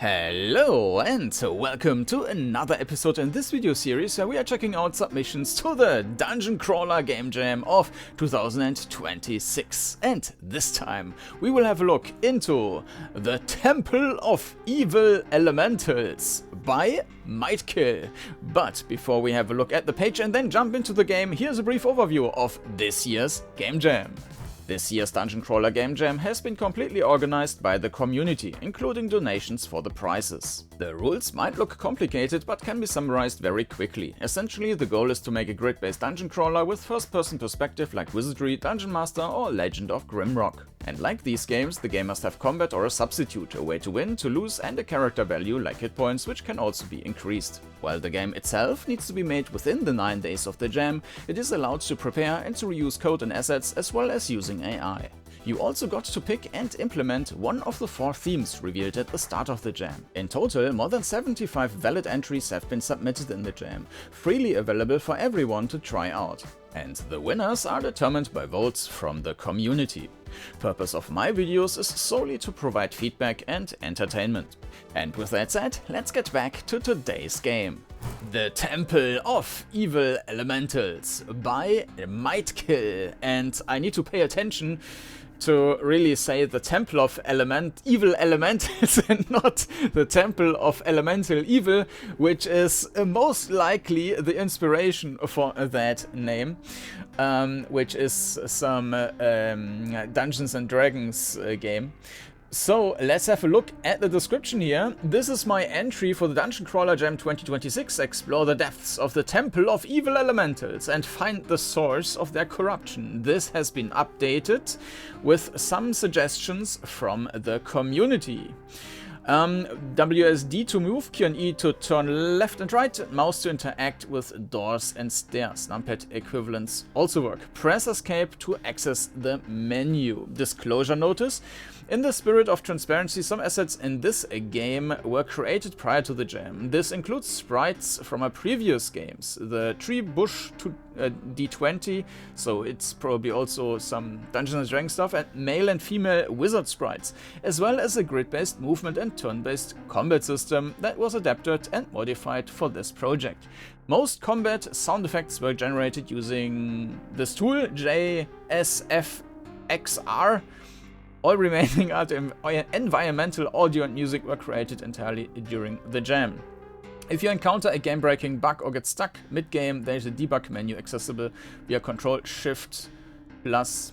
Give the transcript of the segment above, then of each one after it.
Hello and welcome to another episode in this video series where we are checking out submissions to the DungeonCrawler GameJam of 2026. And this time we will have a look into the Temple of Evil Elementals by MightKill. But before we have a look at the page and then jump into the game, here's a brief overview of this year's Game Jam. This year's DungeonCrawler GameJam has been completely organized by the community, including donations for the prizes. The rules might look complicated, but can be summarized very quickly. Essentially, the goal is to make a grid-based dungeon crawler with first-person perspective like Wizardry, Dungeon Master or Legend of Grimrock. And like these games, the game must have combat or a substitute, a way to win, to lose, and a character value like hit points, which can also be increased. While the game itself needs to be made within the 9 days of the jam, it is allowed to prepare and to reuse code and assets as well as using AI. You also got to pick and implement one of the 4 themes revealed at the start of the jam. In total, more than 75 valid entries have been submitted in the jam, freely available for everyone to try out. And the winners are determined by votes from the community. Purpose of my videos is solely to provide feedback and entertainment. And with that said, let's get back to today's game. The Temple of Evil Elementals by MightKill. And I need to pay attention to really say the Temple of Evil Elementals and not the Temple of Elemental Evil, which is most likely the inspiration for that name, which is some Dungeons and Dragons game. So let's have a look at the description here. This is my entry for the DungeonCrawler Jam 2026. Explore the depths of the Temple of Evil Elementals and find the source of their corruption. This has been updated with some suggestions from the community. WSD to move, Q and E to turn left and right, mouse to interact with doors and stairs. Numpad equivalents also work. Press escape to access the menu. Disclosure notice. In the spirit of transparency, some assets in this game were created prior to the jam. This includes sprites from our previous games. The tree bush to D20, so it's probably also some Dungeons & Dragons stuff, and male and female wizard sprites, as well as a grid-based movement and turn-based combat system that was adapted and modified for this project. Most combat sound effects were generated using this tool, JSFXR. All remaining environmental audio and music were created entirely during the jam. If you encounter a game-breaking bug or get stuck mid-game, there is a debug menu accessible via Control-Shift plus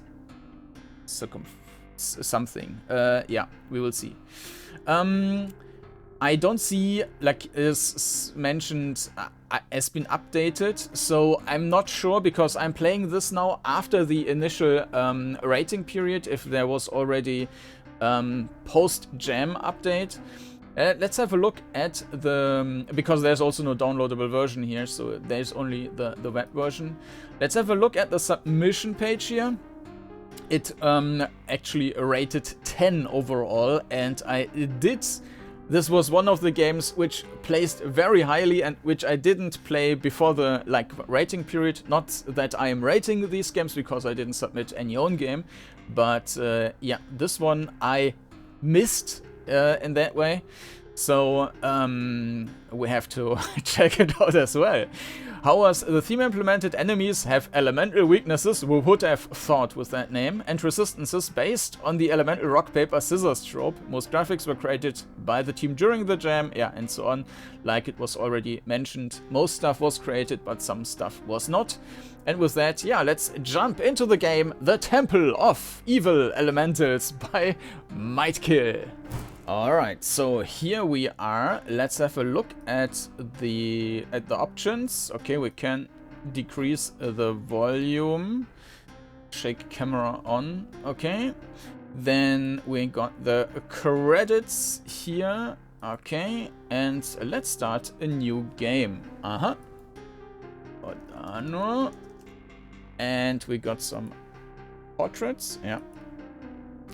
something. Yeah, we will see. I don't see, like is mentioned, has been updated, so I'm not sure because I'm playing this now after the initial rating period, if there was already post-jam update. Let's have a look at the, because there's also no downloadable version here, so there's only the web version. Let's have a look at the submission page here. It actually rated 10 overall, and this was one of the games which placed very highly and which I didn't play before the rating period. Not that I am rating these games because I didn't submit any own game, but yeah, this one I missed in that way. So we have to check it out as well. How was the theme implemented? Enemies have elemental weaknesses, who would have thought with that name, and resistances based on the elemental rock, paper, scissors trope. Most graphics were created by the team during the jam, yeah, and so on. Like it was already mentioned, most stuff was created, but some stuff was not. And with that, yeah, let's jump into the game, The Temple of Evil Elementals by MightKill. Alright, so here we are. Let's have a look at the options. Okay, we can decrease the volume. Shake camera on. Okay. Then we got the credits here. Okay, and let's start a new game. Kordanor. And we got some portraits. Yeah.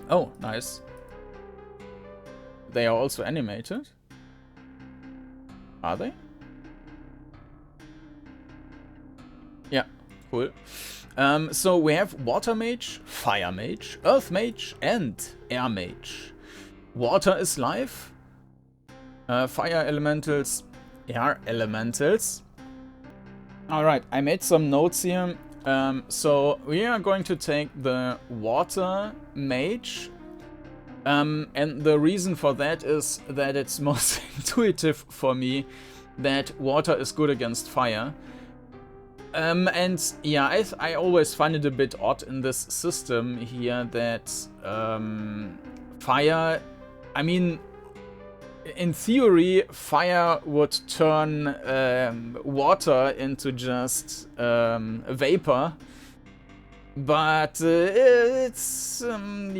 Oh, nice. They are also animated. Are they? Yeah, cool. So we have Water Mage, Fire Mage, Earth Mage, and Air Mage. Water is life. Fire elementals, air elementals. Alright, I made some notes here. So we are going to take the water mage. And the reason for that is that it's most intuitive for me that water is good against fire. And yeah, I always find it a bit odd in this system here that fire, I mean, in theory, fire would turn water into just vapor. But it's in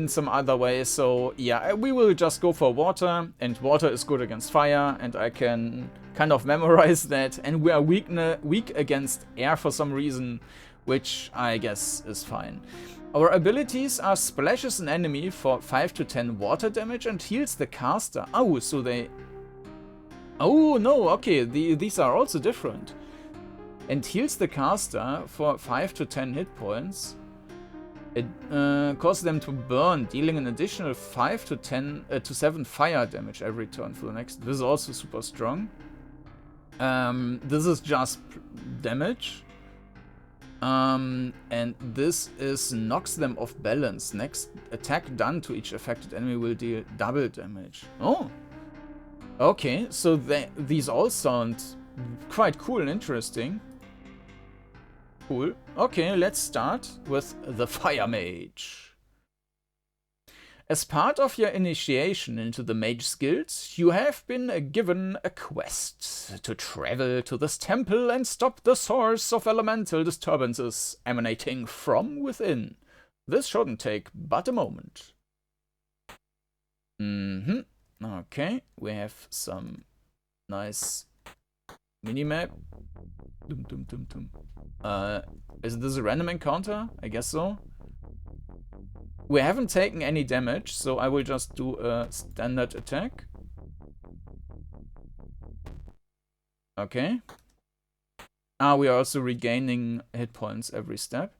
some other way. So yeah, we will just go for water, and water is good against fire, and I can kind of memorize that. And we are weak against air for some reason, which I guess is fine. Our abilities are splashes an enemy for 5 to 10 water damage and heals the caster. Oh, so they... Oh no, okay, these are also different. And heals the caster for 5 to 10 hit points. It causes them to burn, dealing an additional 5 to 10 to 7 fire damage every turn for the next. This is also super strong. This is just damage. And this is knocks them off balance. Next attack done to each affected enemy will deal double damage. Oh, okay. So these all sound quite cool and interesting. Cool. Okay, let's start with the Fire Mage. As part of your initiation into the mage skills, you have been given a quest to travel to this temple and stop the source of elemental disturbances emanating from within. This shouldn't take but a moment. Okay, we have some nice minimap. Is this a random encounter? I guess so. We haven't taken any damage, so I will just do a standard attack. Okay. We are also regaining hit points every step.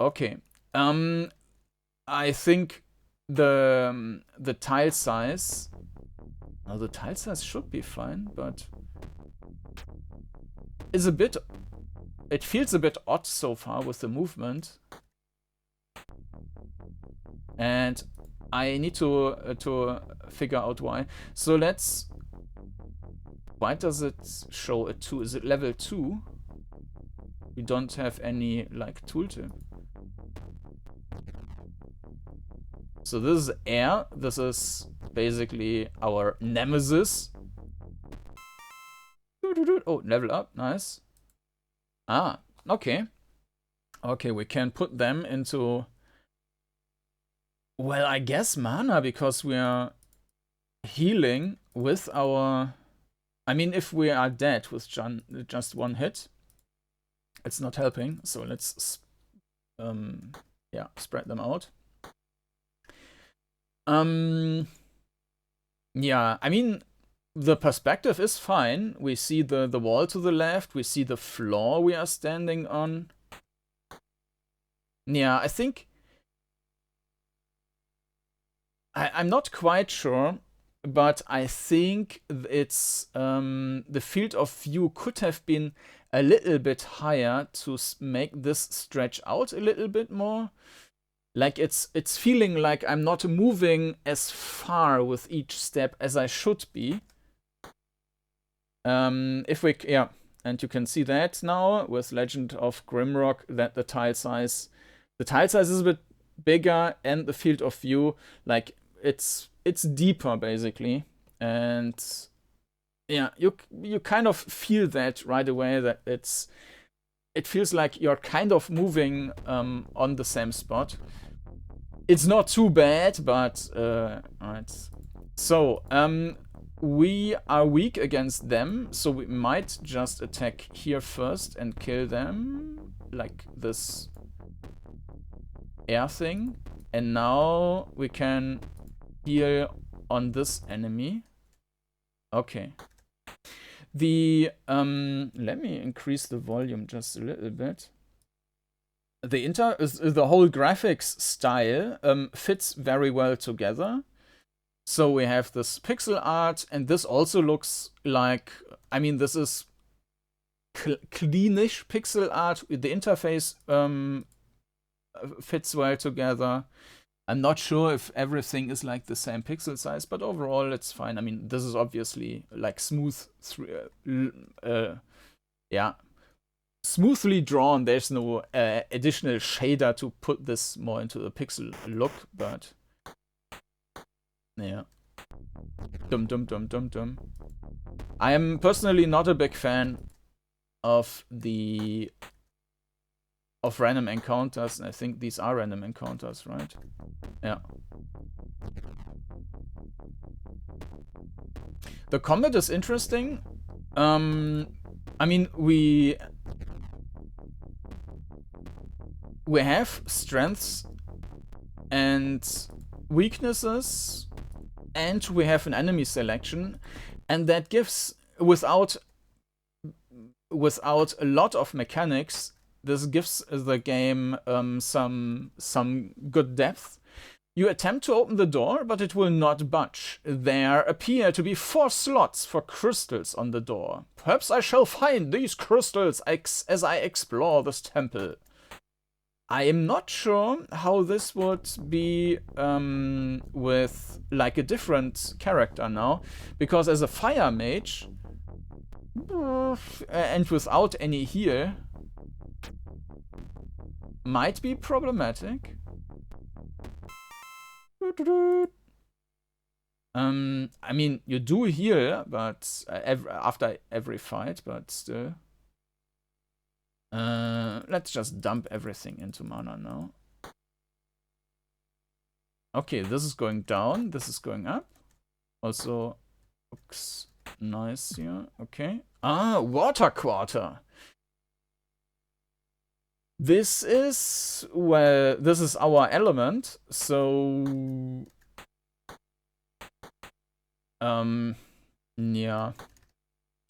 Okay. I think the tile size... Well, the tile size should be fine, but... is a bit... It feels a bit odd so far with the movement. And I need to figure out why. So let's... Why does it show a 2? Is it level 2? We don't have any, like, tooltip. So this is air. This is basically our nemesis. Oh, level up. Nice. Ah, okay. Okay, we can put them into... Well, I guess mana, because we are healing with our... I mean, if we are dead with just one hit, it's not helping. So let's, yeah, spread them out. Yeah, I mean, the perspective is fine. We see the wall to the left. We see the floor we are standing on. Yeah, I think... I'm not quite sure, but I think it's the field of view could have been a little bit higher to make this stretch out a little bit more. Like it's feeling like I'm not moving as far with each step as I should be. If we, yeah, and you can see that now with Legend of Grimrock that the tile size is a bit bigger, and the field of view, like it's deeper basically, and yeah, you kind of feel that right away, that it feels like you're kind of moving on the same spot. It's not too bad, but alright. So we are weak against them, so we might just attack here first and kill them, like this air thing. And now we can heal on this enemy. Okay. The let me increase the volume just a little bit. The whole graphics style fits very well together. So we have this pixel art, and this also looks like, I mean, this is cleanish pixel art. The interface fits well together. I'm not sure if everything is like the same pixel size, but overall it's fine. I mean, this is obviously like smooth, yeah, smoothly drawn. There's no additional shader to put this more into the pixel look, but yeah. Dum. I am personally not a big fan of random encounters, and I think these are random encounters, right? Yeah. The combat is interesting. I mean, we have strengths and weaknesses, and we have an enemy selection, and that gives, without a lot of mechanics, this gives the game some good depth. You attempt to open the door, but it will not budge. There appear to be 4 slots for crystals on the door. Perhaps I shall find these crystals as I explore this temple. I am not sure how this would be with like a different character now, because as a fire mage and without any heal might be problematic. I mean, you do heal, but after every fight, but still. Let's just dump everything into mana now. Okay, this is going down, this is going up. Also looks nice here. Okay. Ah, water quarter. This is, well, this is our element, so yeah.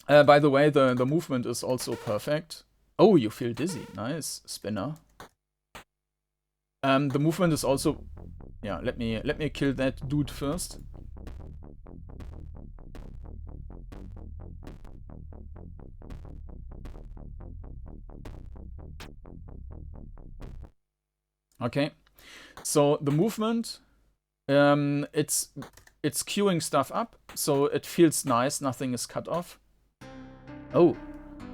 By the way, the movement is also perfect. Oh, you feel dizzy. Nice, spinner. The movement is also, yeah. Let me kill that dude first. Okay, so the movement, it's queuing stuff up, so it feels nice. Nothing is cut off. Oh.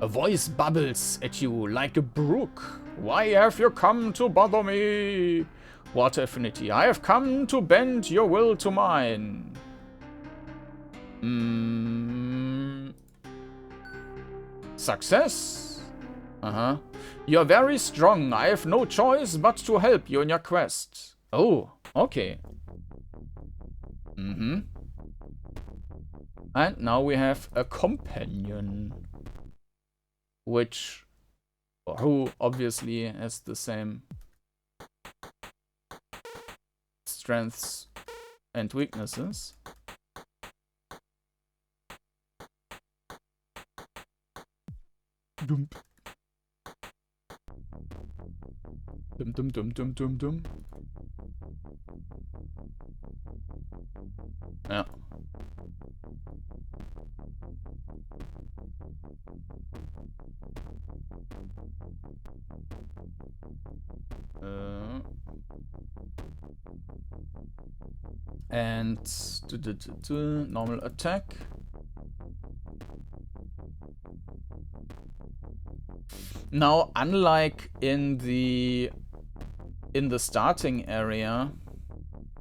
A voice bubbles at you like a brook. Why have you come to bother me? Water affinity. I have come to bend your will to mine. Success. You're very strong. I have no choice but to help you in your quest. Oh, okay. And now we have a companion, who obviously has the same strengths and weaknesses. Dum. Ja. And normal attack. Now, unlike in the starting area,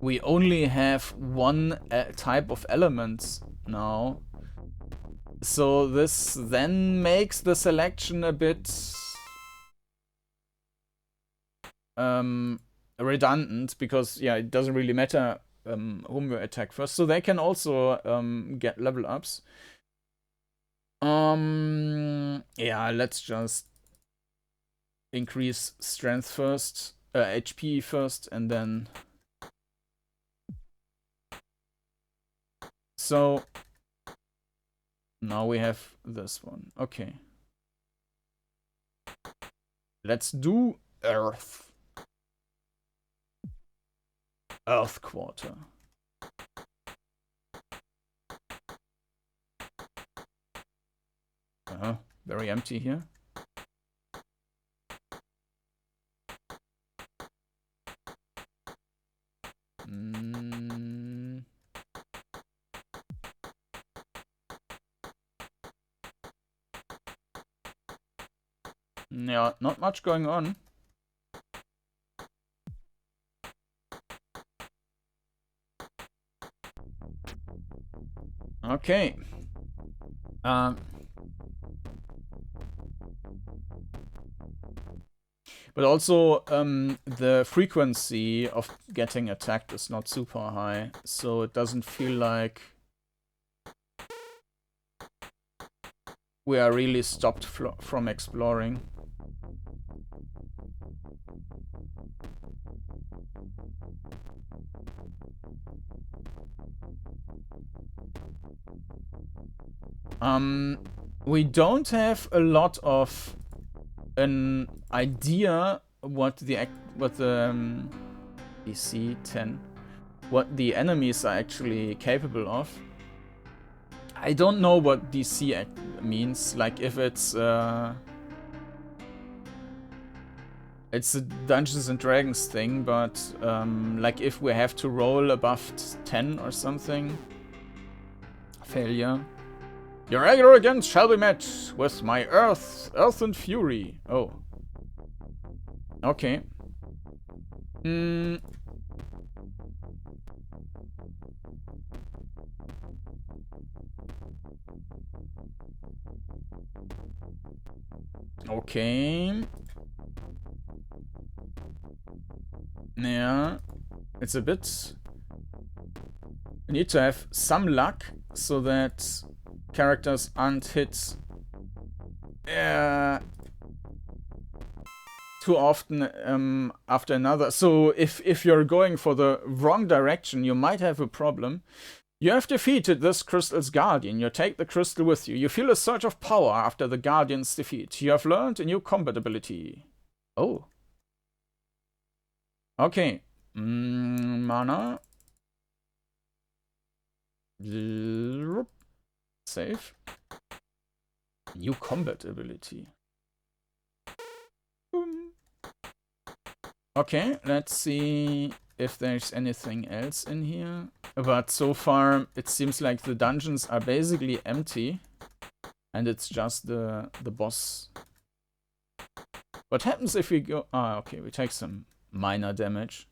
we only have one type of elements now. So this then makes the selection a bit redundant, because yeah, it doesn't really matter whom you attack first. So they can also get level ups. Yeah, let's just increase strength first, HP first, and then. So now we have this one. Okay. Let's do Earth. Earth quarter. Very empty here. Yeah, not much going on. Okay. But also, the frequency of getting attacked is not super high, so it doesn't feel like we are really stopped from exploring. We don't have a lot of an idea what the DC 10, what the enemies are actually capable of. I don't know what DC means, like if it's a Dungeons and Dragons thing, but like if we have to roll above 10 or something. Failure. Your arrogance shall be met with my earth and fury. Oh. Okay. Okay. Yeah. It's a bit... We need to have some luck so that characters aren't hit too often after another. So if you're going for the wrong direction, you might have a problem. You have defeated this crystal's guardian. You take the crystal with you. You feel a surge of power after the guardian's defeat. You have learned a new combat ability. Oh. Okay. Mana. Save. New combat ability. Okay, let's see if there's anything else in here. But so far, it seems like the dungeons are basically empty. And it's just the boss. What happens if we go... Ah, okay, we take some minor damage.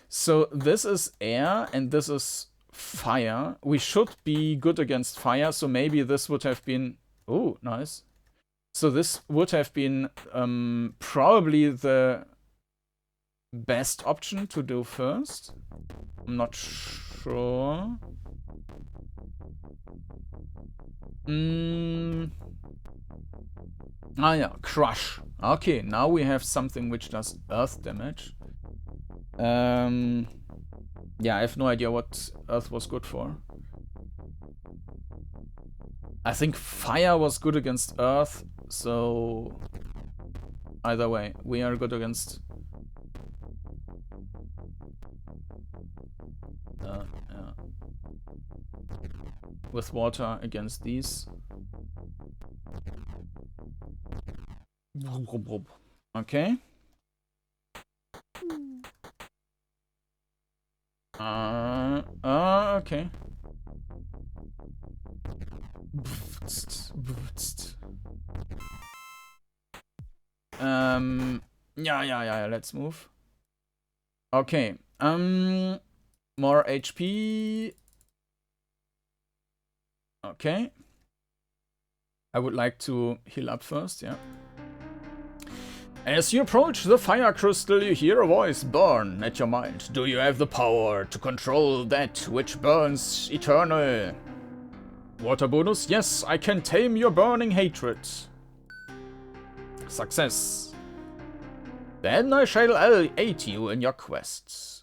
So this is air and this is fire. We should be good against fire, so maybe this would have been... Oh, nice. So this would have been probably the best option to do first. I'm not sure. Ah yeah, crush. Okay, now we have something which does earth damage. Yeah, I have no idea what earth was good for. I think fire was good against earth, so either way, we are good against yeah. With water against these. Okay. Okay. Yeah, let's move. Okay. More HP. Okay. I would like to heal up first, yeah. As you approach the fire crystal, you hear a voice burn at your mind. Do you have the power to control that which burns eternal? Water bonus? Yes, I can tame your burning hatred. Success. Then I shall aid you in your quests.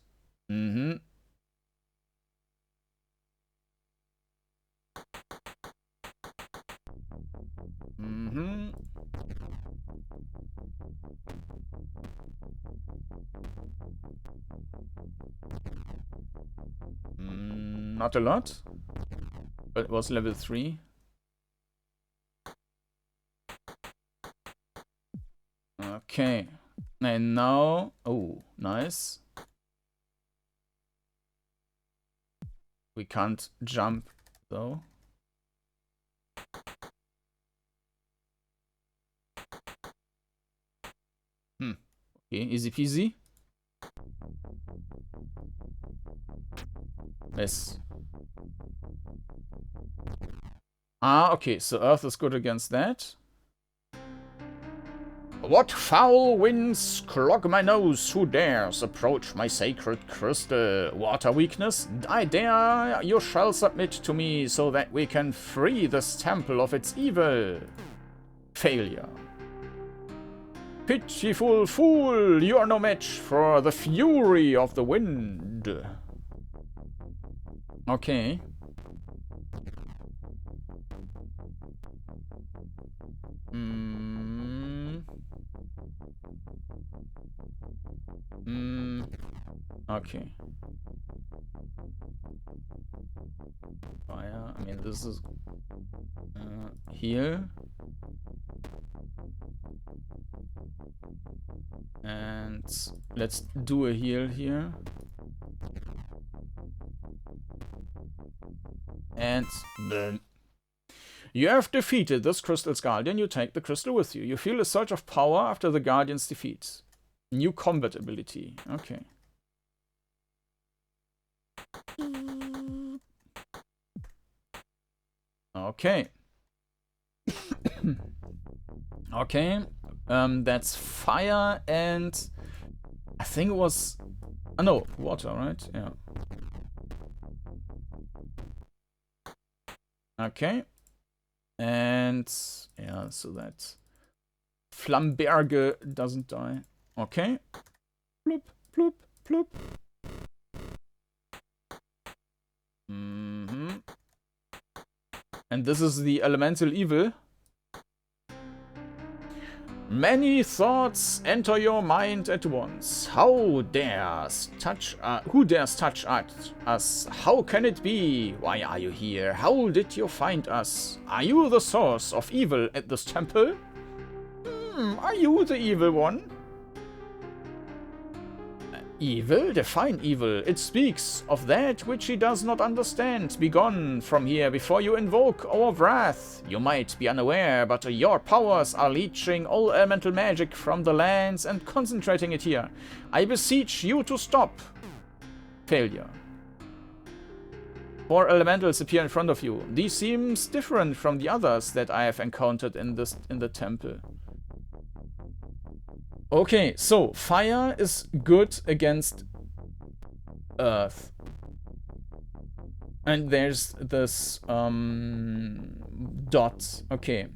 Not a lot, but it was level 3. Okay. And now... Oh, nice. We can't jump, though. Okay, easy peasy. Yes. Ah, okay, so Earth is good against that. What foul winds clog my nose? Who dares approach my sacred crystal? Water weakness? I dare you shall submit to me so that we can free this temple of its evil. Failure. Pitiful fool, you are no match for the fury of the wind. Okay. Okay. Fire. I mean, this is heal. And let's do a heal here. And boom. You have defeated this crystal's guardian. You take the crystal with you. You feel a surge of power after the guardian's defeat. New combat ability. Okay. Okay. Okay. That's fire and I think it was... Oh, no, water, right? Yeah. Okay. And yeah, so that Flamberge doesn't die. Okay. Bloop, bloop, bloop. And this is the elemental evil. Many thoughts enter your mind at once. Who dares touch us? How can it be? Why are you here? How did you find us? Are you the source of evil at this temple? Are you the evil one? Evil? Define evil. It speaks of that which he does not understand. Begone from here before you invoke our wrath. You might be unaware, but your powers are leeching all elemental magic from the lands and concentrating it here. I beseech you to stop. Failure. 4 elementals appear in front of you. These seems different from the others that I have encountered in the temple. Okay, so fire is good against earth. And there's this dot. Okay.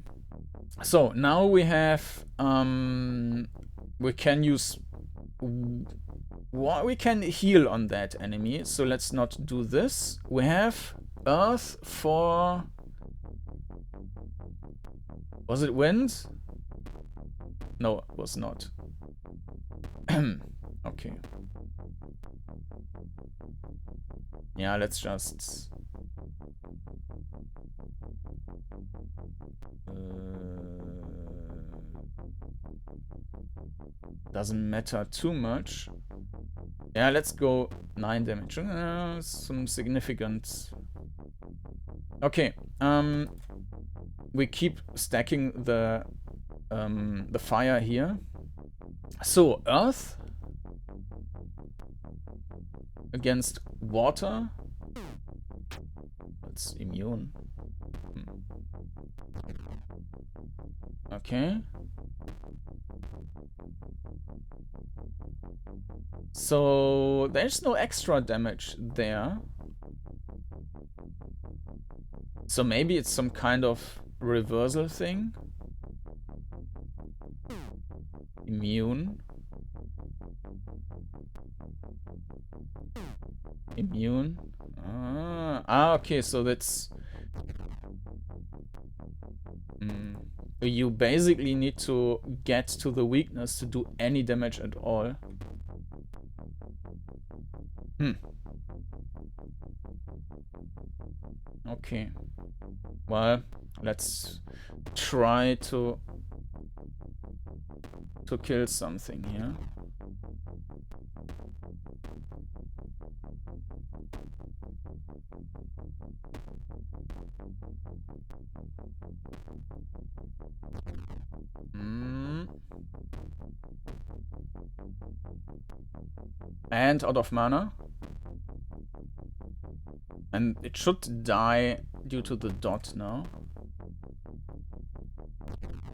So now we have we can use we can heal on that enemy. So let's not do this. We have earth for... Was it wind? No, it was not. Okay. Yeah, let's just... doesn't matter too much. Yeah, let's go 9 damage. Some significant... Okay. We keep stacking the fire here. So, earth against water. That's immune. Okay. So, there's no extra damage there. So maybe it's some kind of reversal thing. Immune. Immune. Okay, so that's... You basically need to get to the weakness to do any damage at all. Okay. Well, let's try to to kill something here. And out of mana. And it should die due to the dot now.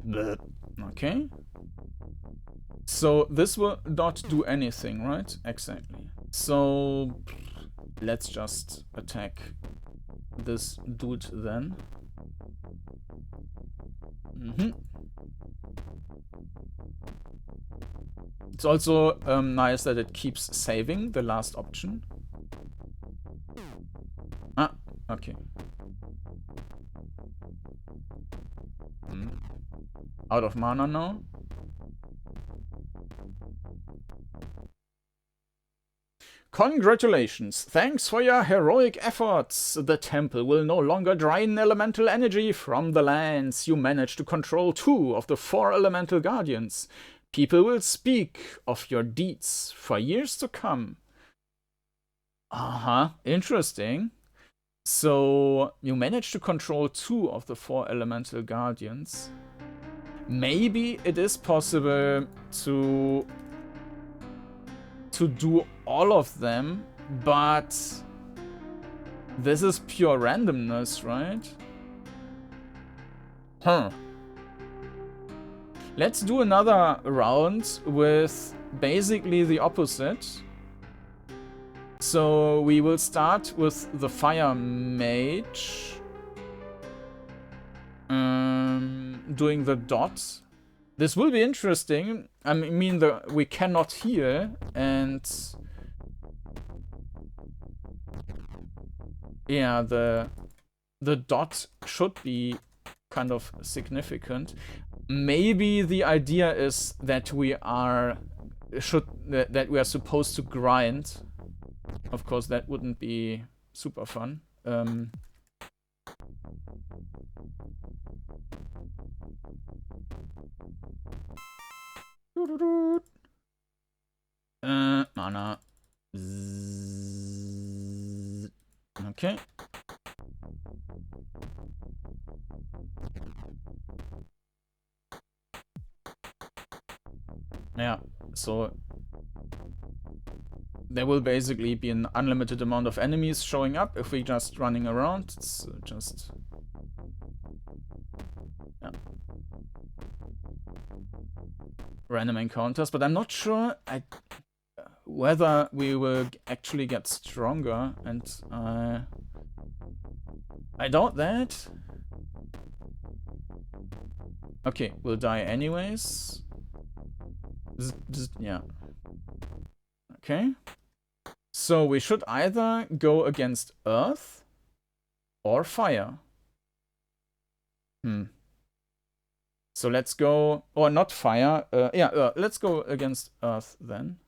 Blech. Okay. So this will not do anything, right? Exactly. So let's just attack this dude then. It's also nice that it keeps saving the last option. Ah, okay. Out of mana now. Congratulations! Thanks for your heroic efforts! The temple will no longer drain elemental energy from the lands. You managed to control 2 of the 4 elemental guardians. People will speak of your deeds for years to come. Interesting. So, you managed to control 2 of the 4 elemental guardians. Maybe it is possible to do all of them, but this is pure randomness, right? Let's do another round with basically the opposite. So we will start with the fire mage doing the dot. This will be interesting. I mean, we cannot heal, and yeah, the dot should be kind of significant. Maybe the idea is that we are supposed to grind. Of course, that wouldn't be super fun. Mana. Okay. Yeah, so there will basically be an unlimited amount of enemies showing up if we just running around. It's just... yeah. Random encounters, but I'm not sure whether we will actually get stronger, and I doubt that. Okay, we'll die anyways. Yeah. Okay. So we should either go against earth or fire. So let's go, or not fire. Yeah, let's go against earth then.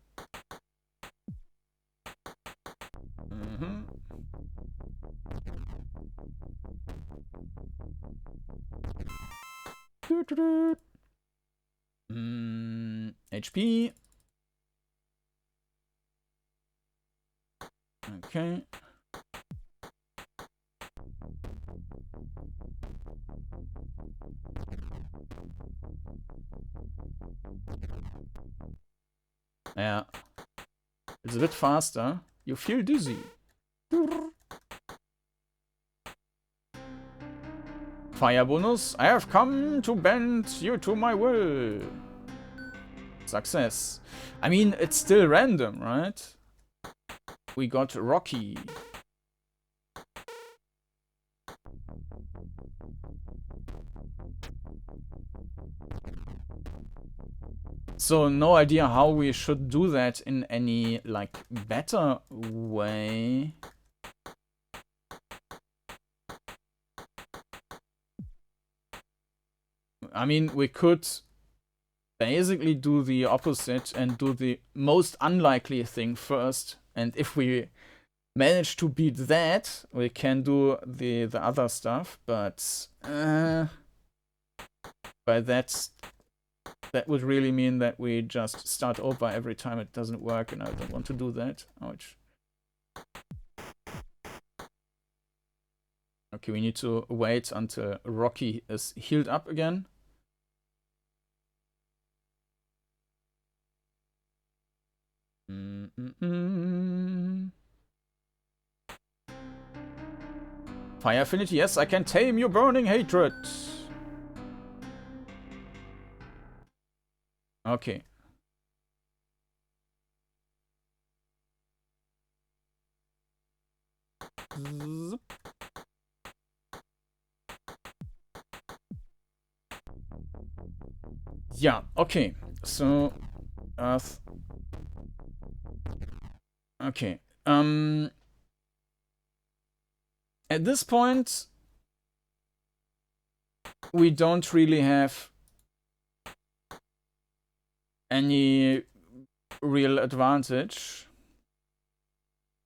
HP. Okay. Yeah. It's a bit faster. You feel dizzy. Fire bonus. I have come to bend you to my will. Success. I mean, it's still random, right? We got Rocky. So no idea how we should do that in any, like, better way. I mean, we could basically do the opposite and do the most unlikely thing first. And if we manage to beat that, we can do the other stuff. But by that that would really mean that we just start over every time it doesn't work, and I don't want to do that. Ouch. Okay, we need to wait until Rocky is healed up again. Fire affinity, yes, I can tame your burning hatred. Okay. Yeah, okay. So, Earth. Okay. At this point, we don't really have any real advantage.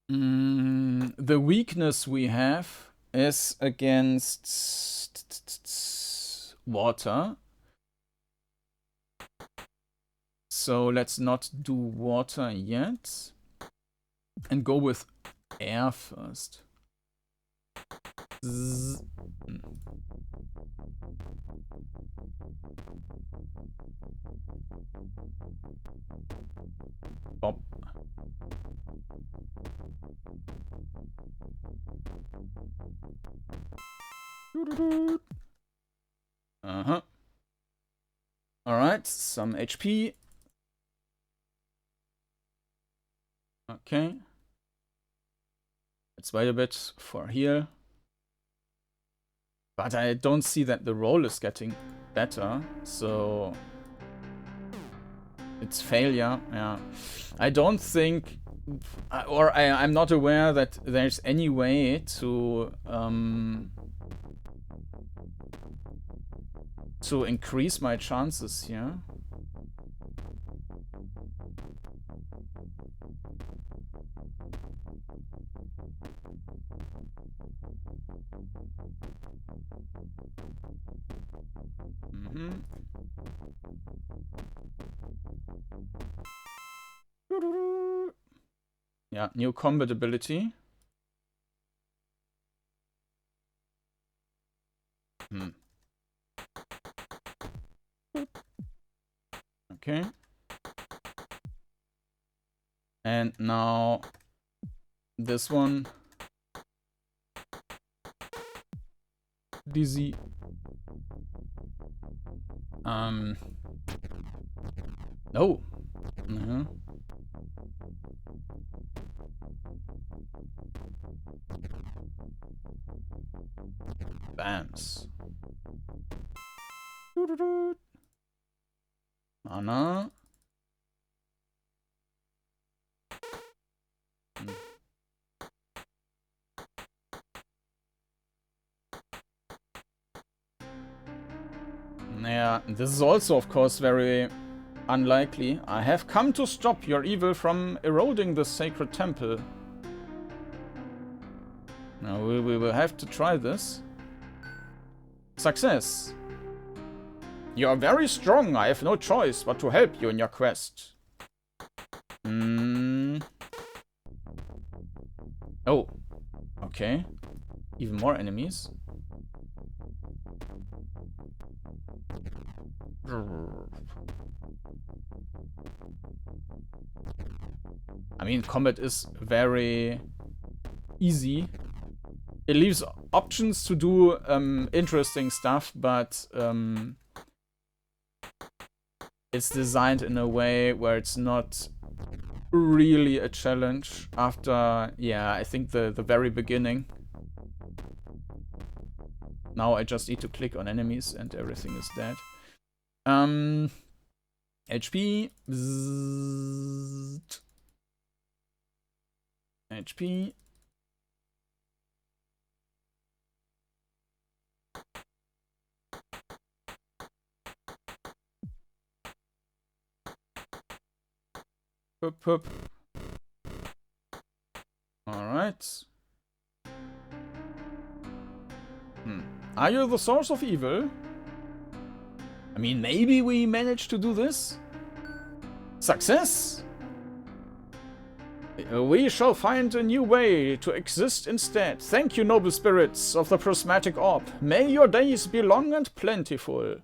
The weakness we have is against water. So let's not do water yet. And go with air first. Zzz. Pop. Uh-huh. Alright, some HP. Okay. Let's wait a bit for heal. But I don't see that the roll is getting better, so it's failure. Yeah, I don't think, or I'm not aware that there's any way to increase my chances here. Yeah, new combat ability. Okay. And now this one. Dizzy. No. Bams. Mana. Yeah, this is also, of course, very unlikely. I have come to stop your evil from eroding the sacred temple. Now we will have to try this. Success. You are very strong. I have no choice but to help you in your quest. Oh. Okay. Even more enemies. I mean, combat is very easy. It leaves options to do interesting stuff, but it's designed in a way where it's not really a challenge after, yeah, I think the very beginning. Now I just need to click on enemies and everything is dead. HP. Bzzzt. HP. Hup, hup. Alright. Are you the source of evil? I mean, maybe we managed to do this. Success! We shall find a new way to exist instead. Thank you, noble spirits of the prismatic orb. May your days be long and plentiful.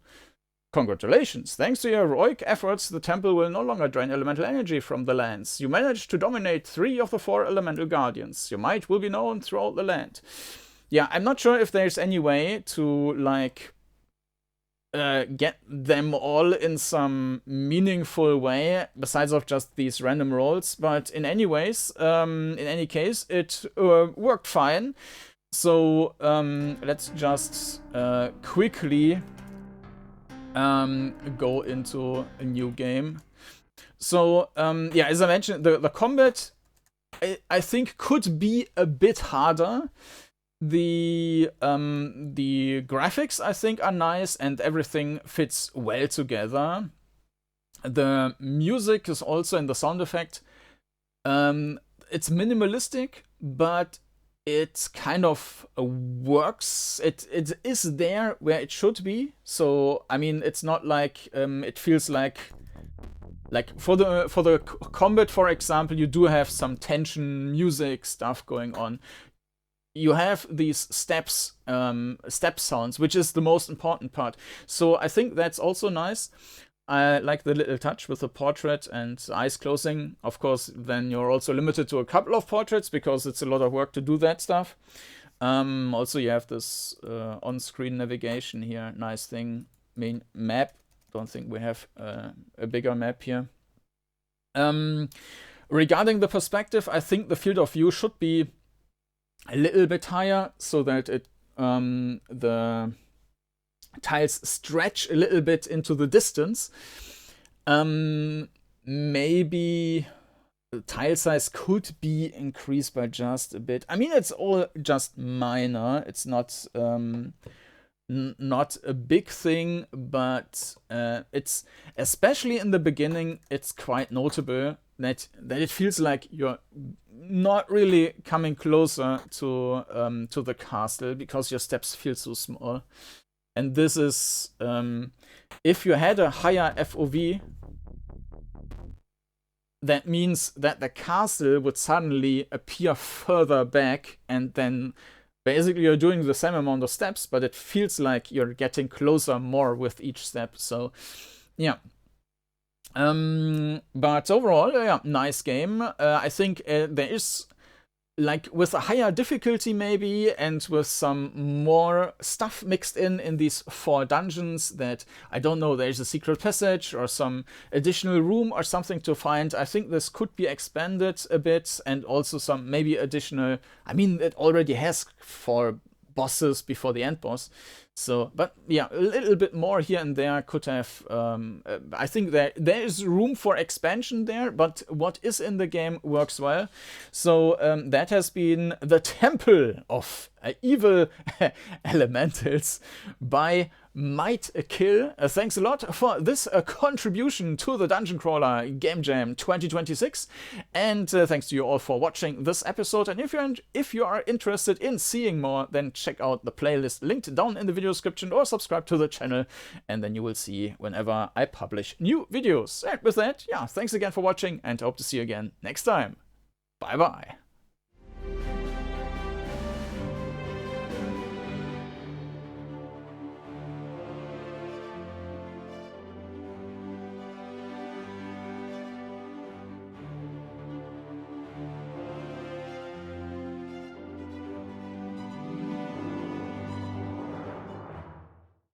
Congratulations. Thanks to your heroic efforts, the temple will no longer drain elemental energy from the lands. You managed to dominate 3 of the 4 elemental guardians. Your might will be known throughout the land. Yeah, I'm not sure if there's any way to, like, get them all in some meaningful way, besides of just these random rolls. But in any case, it worked fine. So let's just quickly go into a new game. So yeah, as I mentioned, the combat I think could be a bit harder. The graphics, I think, are nice and everything fits well together. The music is also in the sound effect. It's minimalistic, but it kind of works. It is there where it should be. So I mean, it's not like it feels like for the combat, for example, you do have some tension music stuff going on. You have these step sounds, which is the most important part. So I think that's also nice. I like the little touch with the portrait and eyes closing. Of course, then you're also limited to a couple of portraits because it's a lot of work to do that stuff. Also, you have this on-screen navigation here. Nice thing. I mean, map. Don't think we have a bigger map here. Regarding the perspective, I think the field of view should be a little bit higher so that it the tiles stretch a little bit into the distance. Maybe the tile size could be increased by just a bit. I mean, it's all just minor. It's not not a big thing, but it's, especially in the beginning, it's quite notable that it feels like you're not really coming closer to the castle because your steps feel so small. And this is, if you had a higher FOV, that means that the castle would suddenly appear further back, and then basically you're doing the same amount of steps, but it feels like you're getting closer more with each step. So yeah. But overall, yeah, nice game. I think there is, like, with a higher difficulty maybe, and with some more stuff mixed in these 4 dungeons, that, I don't know, there's a secret passage or some additional room or something to find. I think this could be expanded a bit, and also some maybe additional, I mean, it already has 4 bosses before the end boss. So, but yeah, a little bit more here and there could have, I think there is room for expansion there, but what is in the game works well. So that has been the Temple of Evil Elementals by MightKill. Thanks a lot for this contribution to the DungeonCrawler GameJam 2026, and thanks to you all for watching this episode. And if you are interested in seeing more, then check out the playlist linked down in the video description, or subscribe to the channel, and then you will see whenever I publish new videos. And with that, yeah, thanks again for watching, and hope to see you again next time. Bye bye.